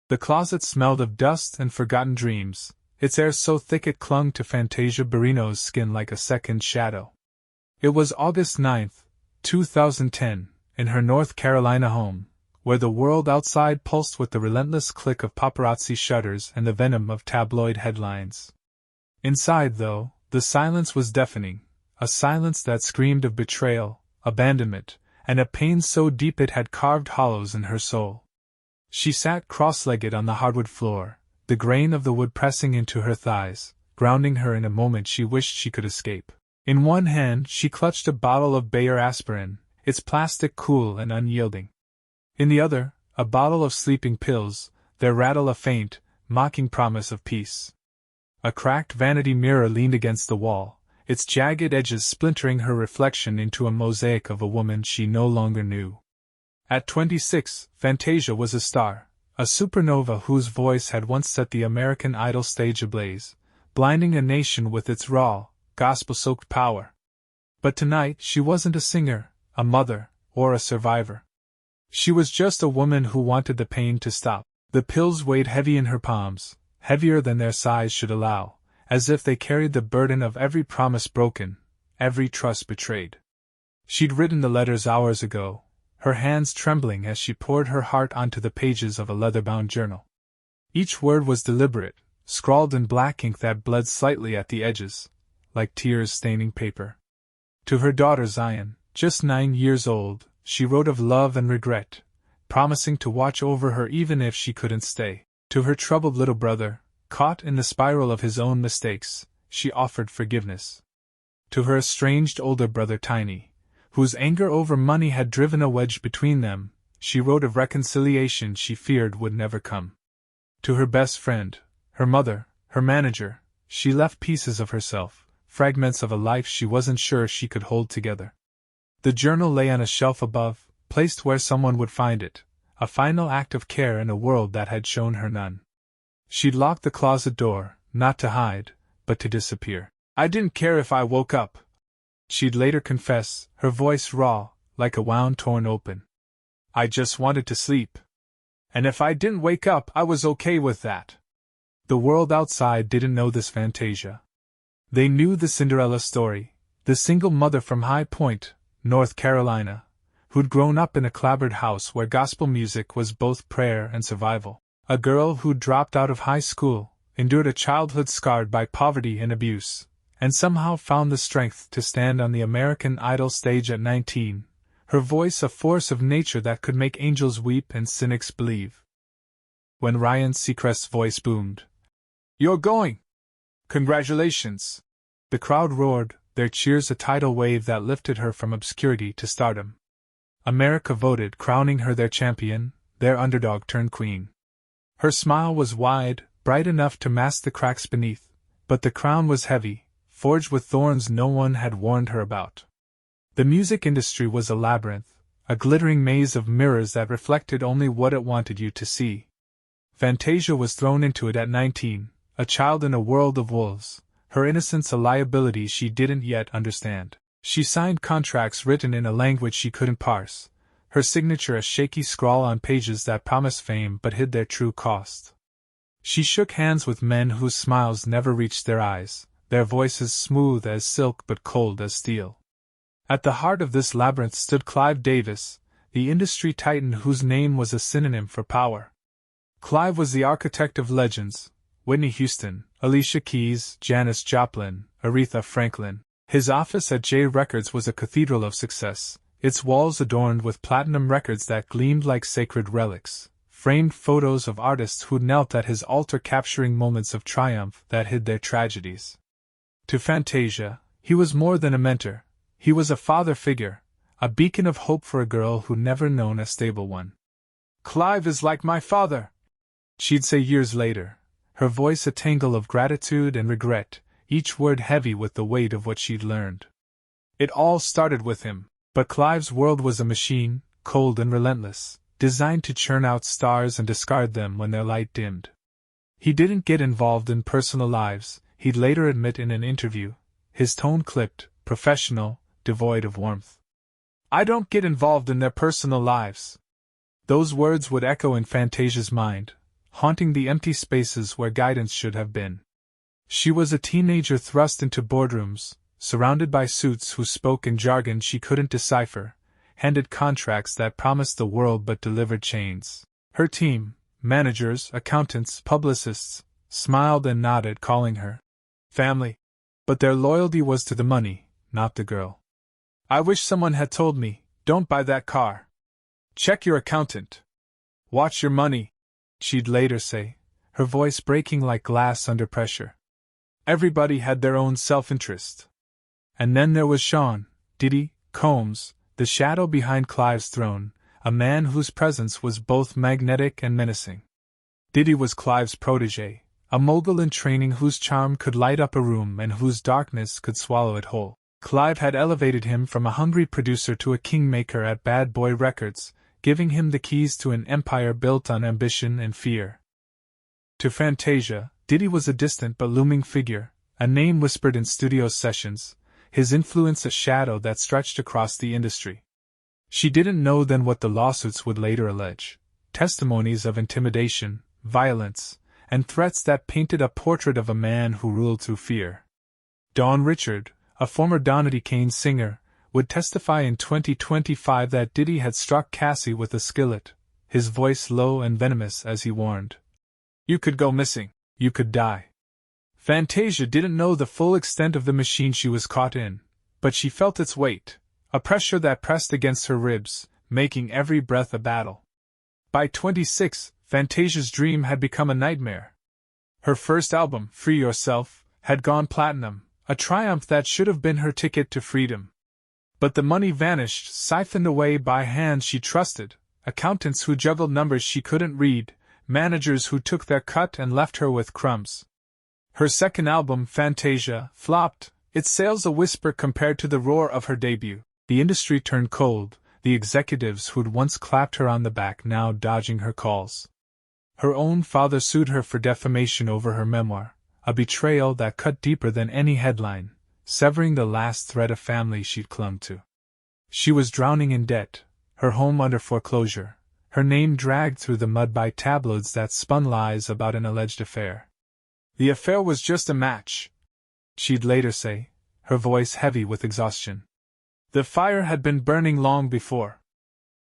The closet smelled of dust and forgotten dreams, its air so thick it clung to Fantasia Barrino's skin like a second shadow. It was August 9, 2010, in her North Carolina home, where the world outside pulsed with the relentless click of paparazzi shutters and the venom of tabloid headlines. Inside, though, the silence was deafening, a silence that screamed of betrayal, abandonment, and a pain so deep it had carved hollows in her soul. She sat cross-legged on the hardwood floor, the grain of the wood pressing into her thighs, grounding her in a moment she wished she could escape. In one hand she clutched a bottle of Bayer aspirin, its plastic cool and unyielding. In the other, a bottle of sleeping pills, their rattle a faint, mocking promise of peace. A cracked vanity mirror leaned against the wall, its jagged edges splintering her reflection into a mosaic of a woman she no longer knew. At 26, Fantasia was a star, a supernova whose voice had once set the American Idol stage ablaze, blinding a nation with its raw, gospel-soaked power. But tonight she wasn't a singer, a mother, or a survivor. She was just a woman who wanted the pain to stop. The pills weighed heavy in her palms, heavier than their size should allow, as if they carried the burden of every promise broken, every trust betrayed. She'd written the letters hours ago, her hands trembling as she poured her heart onto the pages of a leather-bound journal. Each word was deliberate, scrawled in black ink that bled slightly at the edges, like tears staining paper. To her daughter Zion, just 9 years old, she wrote of love and regret, promising to watch over her even if she couldn't stay. To her troubled little brother, caught in the spiral of his own mistakes, she offered forgiveness. To her estranged older brother Tiny, whose anger over money had driven a wedge between them, she wrote of reconciliation she feared would never come. To her best friend, her mother, her manager, she left pieces of herself, fragments of a life she wasn't sure she could hold together. The journal lay on a shelf above, placed where someone would find it, a final act of care in a world that had shown her none. She'd locked the closet door, not to hide, but to disappear. "I didn't care if I woke up," she'd later confess, her voice raw, like a wound torn open. "I just wanted to sleep. And if I didn't wake up, I was okay with that." The world outside didn't know this Fantasia. They knew the Cinderella story, the single mother from High Point, North Carolina, who'd grown up in a clapboard house where gospel music was both prayer and survival. A girl who'd dropped out of high school, endured a childhood scarred by poverty and abuse, and somehow found the strength to stand on the American Idol stage at 19, her voice a force of nature that could make angels weep and cynics believe. When Ryan Seacrest's voice boomed, "You're going! Congratulations!" the crowd roared, their cheers a tidal wave that lifted her from obscurity to stardom. America voted, crowning her their champion, their underdog turned queen. Her smile was wide, bright enough to mask the cracks beneath, but the crown was heavy, forged with thorns no one had warned her about. The music industry was a labyrinth, a glittering maze of mirrors that reflected only what it wanted you to see. Fantasia was thrown into it at 19, a child in a world of wolves, her innocence a liability she didn't yet understand. She signed contracts written in a language she couldn't parse, her signature a shaky scrawl on pages that promised fame but hid their true cost. She shook hands with men whose smiles never reached their eyes, their voices smooth as silk but cold as steel. At the heart of this labyrinth stood Clive Davis, the industry titan whose name was a synonym for power. Clive was the architect of legends: Whitney Houston, Alicia Keys, Janis Joplin, Aretha Franklin. His office at J Records was a cathedral of success, its walls adorned with platinum records that gleamed like sacred relics, framed photos of artists who knelt at his altar capturing moments of triumph that hid their tragedies. To Fantasia, he was more than a mentor, he was a father figure, a beacon of hope for a girl who'd never known a stable one. "Clive is like my father," she'd say years later, her voice a tangle of gratitude and regret, each word heavy with the weight of what she'd learned. It all started with him, but Clive's world was a machine, cold and relentless, designed to churn out stars and discard them when their light dimmed. He didn't get involved in personal lives, he'd later admit in an interview, his tone clipped, professional, devoid of warmth. "I don't get involved in their personal lives." Those words would echo in Fantasia's mind, haunting the empty spaces where guidance should have been. She was a teenager thrust into boardrooms, surrounded by suits who spoke in jargon she couldn't decipher, handed contracts that promised the world but delivered chains. Her team, managers, accountants, publicists, smiled and nodded, calling her family. But their loyalty was to the money, not the girl. "I wish someone had told me, don't buy that car. Check your accountant. Watch your money," she'd later say, her voice breaking like glass under pressure. Everybody had their own self-interest. And then there was Sean, Diddy, Combs, the shadow behind Clive's throne, a man whose presence was both magnetic and menacing. Diddy was Clive's protégé, a mogul in training whose charm could light up a room and whose darkness could swallow it whole. Clive had elevated him from a hungry producer to a kingmaker at Bad Boy Records, giving him the keys to an empire built on ambition and fear. To Fantasia, Diddy was a distant but looming figure, a name whispered in studio sessions, his influence a shadow that stretched across the industry. She didn't know then what the lawsuits would later allege: testimonies of intimidation, violence, and threats that painted a portrait of a man who ruled through fear. Dawn Richard, a former Donny Kane singer, would testify in 2025 that Diddy had struck Cassie with a skillet, his voice low and venomous as he warned, "You could go missing, you could die." Fantasia didn't know the full extent of the machine she was caught in, but she felt its weight, a pressure that pressed against her ribs, making every breath a battle. By 26, Fantasia's dream had become a nightmare. Her first album, Free Yourself, had gone platinum, a triumph that should have been her ticket to freedom. But the money vanished, siphoned away by hands she trusted, accountants who juggled numbers she couldn't read, managers who took their cut and left her with crumbs. Her second album, Fantasia, flopped, its sales a whisper compared to the roar of her debut. The industry turned cold, the executives who'd once clapped her on the back now dodging her calls. Her own father sued her for defamation over her memoir, a betrayal that cut deeper than any headline, severing the last thread of family she'd clung to. She was drowning in debt, her home under foreclosure, her name dragged through the mud by tabloids that spun lies about an alleged affair. The affair was just a match, she'd later say, her voice heavy with exhaustion. The fire had been burning long before.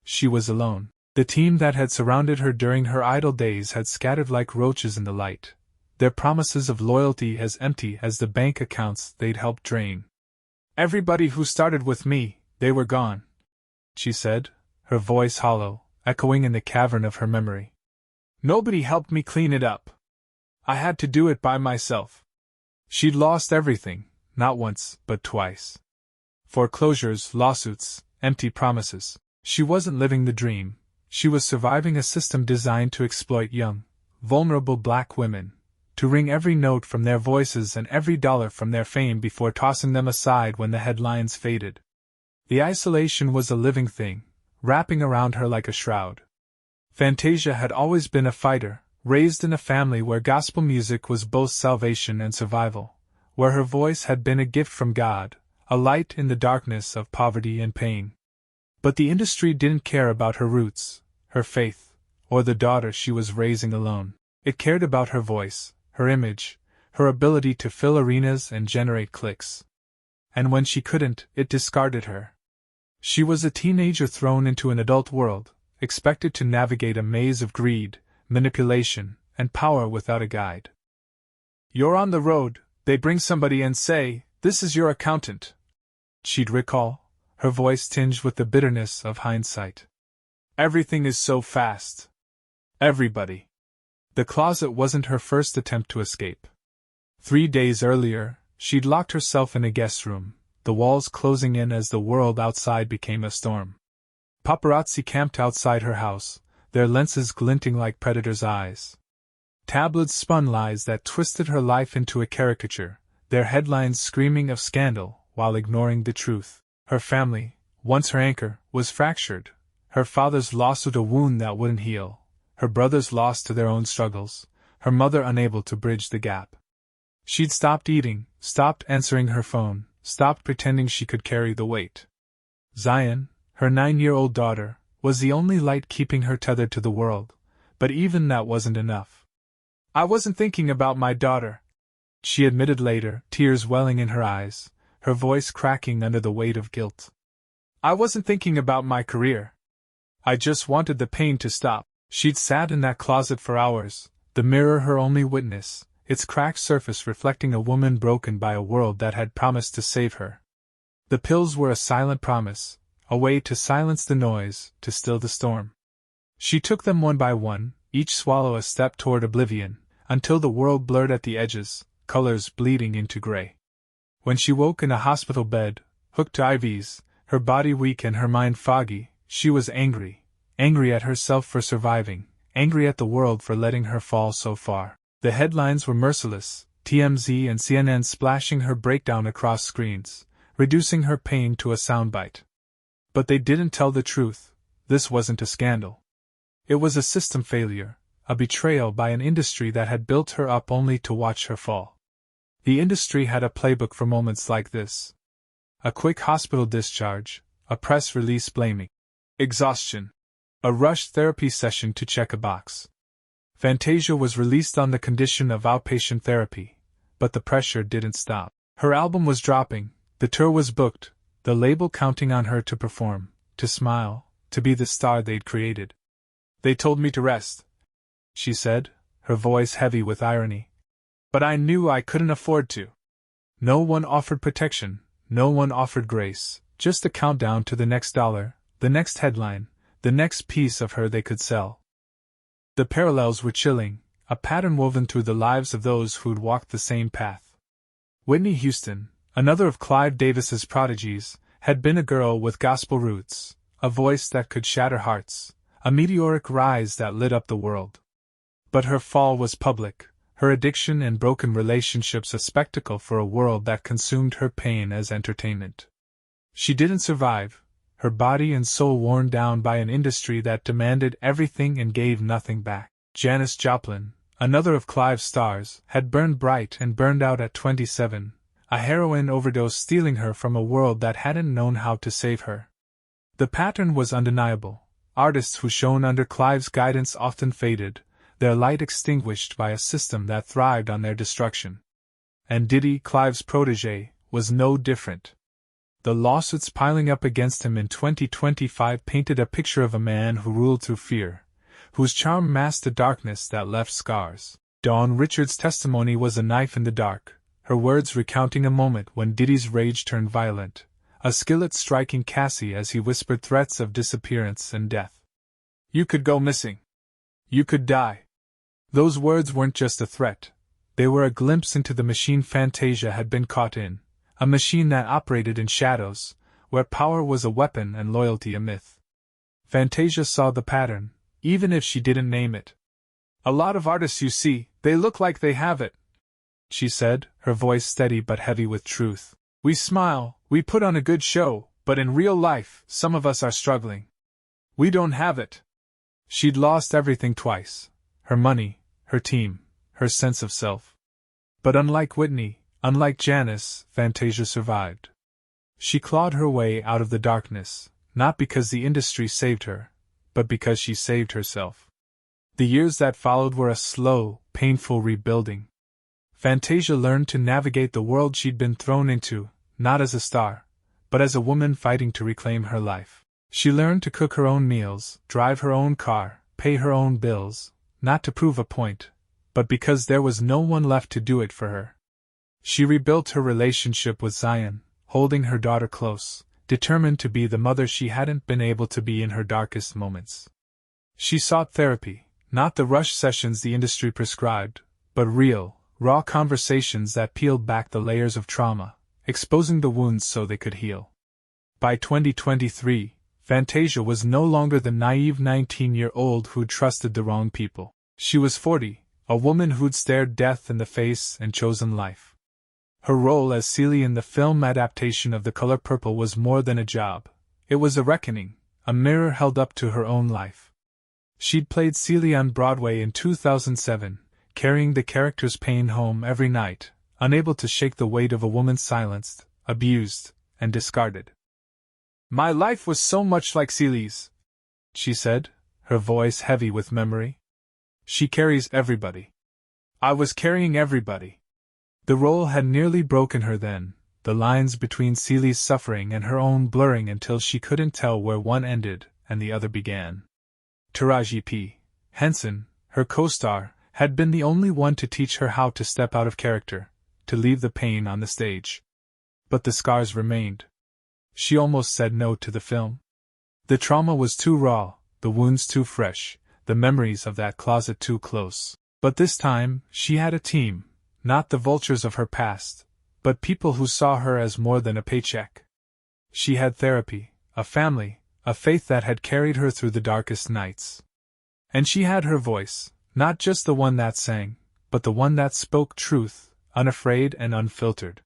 She was alone. The team that had surrounded her during her idle days had scattered like roaches in the light, their promises of loyalty as empty as the bank accounts they'd helped drain. "Everybody who started with me, they were gone," she said, her voice hollow, echoing in the cavern of her memory. "Nobody helped me clean it up. I had to do it by myself." She'd lost everything, not once, but twice. Foreclosures, lawsuits, empty promises. She wasn't living the dream. She was surviving a system designed to exploit young, vulnerable black women, to wring every note from their voices and every dollar from their fame before tossing them aside when the headlines faded. The isolation was a living thing, wrapping around her like a shroud. Fantasia had always been a fighter, raised in a family where gospel music was both salvation and survival, where her voice had been a gift from God, a light in the darkness of poverty and pain. But the industry didn't care about her roots, her faith, or the daughter she was raising alone. It cared about her voice, her image, her ability to fill arenas and generate clicks. And when she couldn't, it discarded her. She was a teenager thrown into an adult world, expected to navigate a maze of greed, manipulation, and power without a guide. "You're on the road, they bring somebody and say, 'This is your accountant,'" she'd recall, her voice tinged with the bitterness of hindsight. "Everything is so fast. Everybody." The closet wasn't her first attempt to escape. 3 days earlier, she'd locked herself in a guest room, the walls closing in as the world outside became a storm. Paparazzi camped outside her house, their lenses glinting like predators' eyes. Tabloids spun lies that twisted her life into a caricature, their headlines screaming of scandal while ignoring the truth. Her family, once her anchor, was fractured, her father's lawsuit a wound that wouldn't heal, her brothers lost to their own struggles, her mother unable to bridge the gap. She'd stopped eating, stopped answering her phone, stopped pretending she could carry the weight. Zion, her 9-year-old daughter, was the only light keeping her tethered to the world, but even that wasn't enough. I wasn't thinking about my daughter, she admitted later, tears welling in her eyes, her voice cracking under the weight of guilt. I wasn't thinking about my career. I just wanted the pain to stop. She'd sat in that closet for hours, the mirror her only witness, its cracked surface reflecting a woman broken by a world that had promised to save her. The pills were a silent promise, a way to silence the noise, to still the storm. She took them one by one, each swallow a step toward oblivion, until the world blurred at the edges, colors bleeding into gray. When she woke in a hospital bed, hooked to IVs, her body weak and her mind foggy, she was angry. Angry at herself for surviving, angry at the world for letting her fall so far. The headlines were merciless, TMZ and CNN splashing her breakdown across screens, reducing her pain to a soundbite. But they didn't tell the truth. This wasn't a scandal. It was a system failure, a betrayal by an industry that had built her up only to watch her fall. The industry had a playbook for moments like this. A quick hospital discharge, a press release blaming exhaustion, a rushed therapy session to check a box. Fantasia was released on the condition of outpatient therapy, but the pressure didn't stop. Her album was dropping, the tour was booked, the label counting on her to perform, to smile, to be the star they'd created. They told me to rest, she said, her voice heavy with irony. But I knew I couldn't afford to. No one offered protection, no one offered grace, just a countdown to the next dollar, the next headline, the next piece of her they could sell. The parallels were chilling, a pattern woven through the lives of those who'd walked the same path. Whitney Houston, another of Clive Davis's prodigies, had been a girl with gospel roots, a voice that could shatter hearts, a meteoric rise that lit up the world. But her fall was public, her addiction and broken relationships a spectacle for a world that consumed her pain as entertainment. She didn't survive, her body and soul worn down by an industry that demanded everything and gave nothing back. Janis Joplin, another of Clive's stars, had burned bright and burned out at 27, a heroin overdose stealing her from a world that hadn't known how to save her. The pattern was undeniable. Artists who shone under Clive's guidance often faded, their light extinguished by a system that thrived on their destruction. And Diddy, Clive's protégé, was no different. The lawsuits piling up against him in 2025 painted a picture of a man who ruled through fear, whose charm masked a darkness that left scars. Dawn Richards' testimony was a knife in the dark, her words recounting a moment when Diddy's rage turned violent, a skillet striking Cassie as he whispered threats of disappearance and death. You could go missing. You could die. Those words weren't just a threat, they were a glimpse into the machine Fantasia had been caught in, a machine that operated in shadows, where power was a weapon and loyalty a myth. Fantasia saw the pattern, even if she didn't name it. A lot of artists you see, they look like they have it, she said, her voice steady but heavy with truth. We smile, we put on a good show, but in real life, some of us are struggling. We don't have it. She'd lost everything twice. Her money, her team, her sense of self. But unlike Whitney, unlike Janis, Fantasia survived. She clawed her way out of the darkness, not because the industry saved her, but because she saved herself. The years that followed were a slow, painful rebuilding. Fantasia learned to navigate the world she'd been thrown into, not as a star, but as a woman fighting to reclaim her life. She learned to cook her own meals, drive her own car, pay her own bills, not to prove a point, but because there was no one left to do it for her. She rebuilt her relationship with Zion, holding her daughter close, determined to be the mother she hadn't been able to be in her darkest moments. She sought therapy, not the rush sessions the industry prescribed, but real, raw conversations that peeled back the layers of trauma, exposing the wounds so they could heal. By 2023, Fantasia was no longer the naive 19-year-old who'd trusted the wrong people. She was 40, a woman who'd stared death in the face and chosen life. Her role as Celie in the film adaptation of The Color Purple was more than a job. It was a reckoning, a mirror held up to her own life. She'd played Celie on Broadway in 2007, carrying the character's pain home every night, unable to shake the weight of a woman silenced, abused, and discarded. My life was so much like Celie's, she said, her voice heavy with memory. She carries everybody. I was carrying everybody. The role had nearly broken her then, the lines between Celia's suffering and her own blurring until she couldn't tell where one ended and the other began. Taraji P. Henson, her co-star, had been the only one to teach her how to step out of character, to leave the pain on the stage. But the scars remained. She almost said no to the film. The trauma was too raw, the wounds too fresh, the memories of that closet too close. But this time, she had a team, not the vultures of her past, but people who saw her as more than a paycheck. She had therapy, a family, a faith that had carried her through the darkest nights. And she had her voice, not just the one that sang, but the one that spoke truth, unafraid and unfiltered.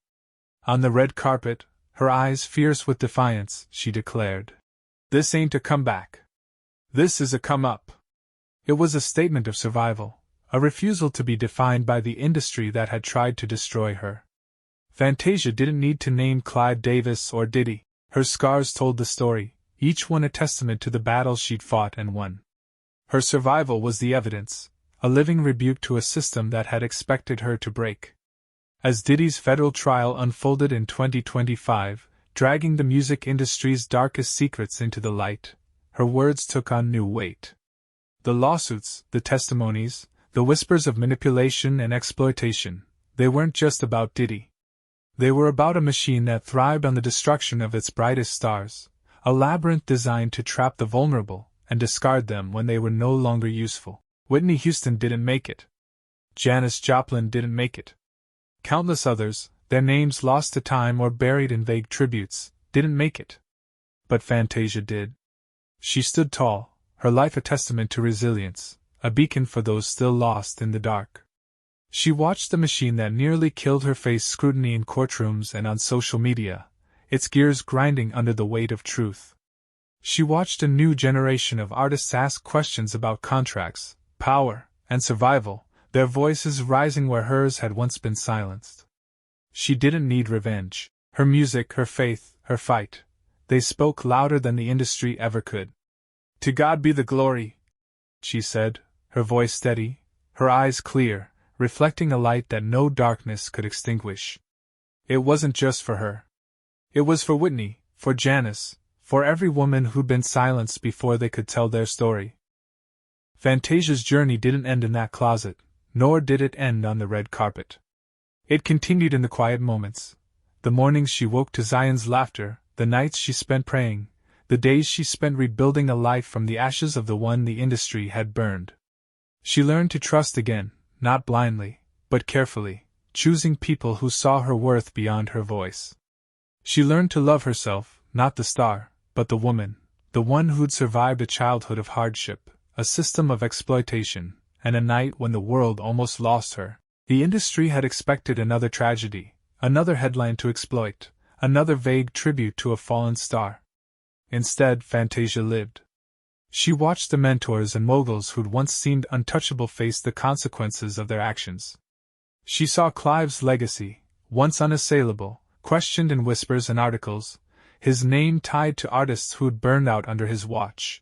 On the red carpet, her eyes fierce with defiance, she declared, "This ain't a comeback. This is a come-up." It was a statement of survival, a refusal to be defined by the industry that had tried to destroy her. Fantasia didn't need to name Clive Davis or Diddy. Her scars told the story, each one a testament to the battles she'd fought and won. Her survival was the evidence, a living rebuke to a system that had expected her to break. As Diddy's federal trial unfolded in 2025, dragging the music industry's darkest secrets into the light, her words took on new weight. The lawsuits, the testimonies, the whispers of manipulation and exploitation, they weren't just about Diddy. They were about a machine that thrived on the destruction of its brightest stars, a labyrinth designed to trap the vulnerable and discard them when they were no longer useful. Whitney Houston didn't make it. Janis Joplin didn't make it. Countless others, their names lost to time or buried in vague tributes, didn't make it. But Fantasia did. She stood tall, her life a testament to resilience, a beacon for those still lost in the dark. She watched the machine that nearly killed her face scrutiny in courtrooms and on social media, its gears grinding under the weight of truth. She watched a new generation of artists ask questions about contracts, power, and survival, their voices rising where hers had once been silenced. She didn't need revenge. Her music, her faith, her fight, they spoke louder than the industry ever could. "To God be the glory," she said, her voice steady, her eyes clear, reflecting a light that no darkness could extinguish. It wasn't just for her. It was for Whitney, for Janis, for every woman who'd been silenced before they could tell their story. Fantasia's journey didn't end in that closet, nor did it end on the red carpet. It continued in the quiet moments, the mornings she woke to Zion's laughter, the nights she spent praying, the days she spent rebuilding a life from the ashes of the one the industry had burned. She learned to trust again, not blindly, but carefully, choosing people who saw her worth beyond her voice. She learned to love herself, not the star, but the woman, the one who'd survived a childhood of hardship, a system of exploitation, and a night when the world almost lost her. The industry had expected another tragedy, another headline to exploit, another vague tribute to a fallen star. Instead, Fantasia lived. She watched the mentors and moguls who'd once seemed untouchable face the consequences of their actions. She saw Clive's legacy, once unassailable, questioned in whispers and articles, his name tied to artists who'd burned out under his watch.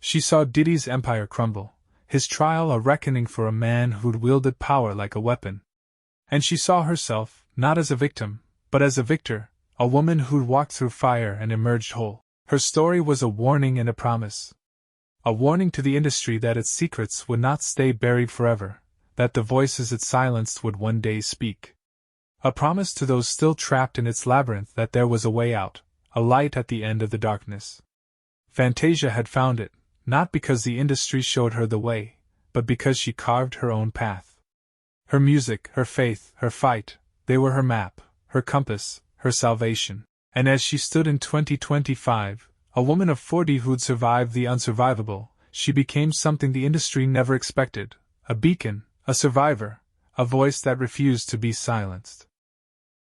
She saw Diddy's empire crumble, his trial a reckoning for a man who'd wielded power like a weapon. And she saw herself, not as a victim, but as a victor, a woman who'd walked through fire and emerged whole. Her story was a warning and a promise. A warning to the industry that its secrets would not stay buried forever, that the voices it silenced would one day speak. A promise to those still trapped in its labyrinth that there was a way out, a light at the end of the darkness. Fantasia had found it, not because the industry showed her the way, but because she carved her own path. Her music, her faith, her fight, they were her map, her compass, her salvation. And as she stood in 2025, a woman of 40 who'd survived the unsurvivable, she became something the industry never expected, a beacon, a survivor, a voice that refused to be silenced.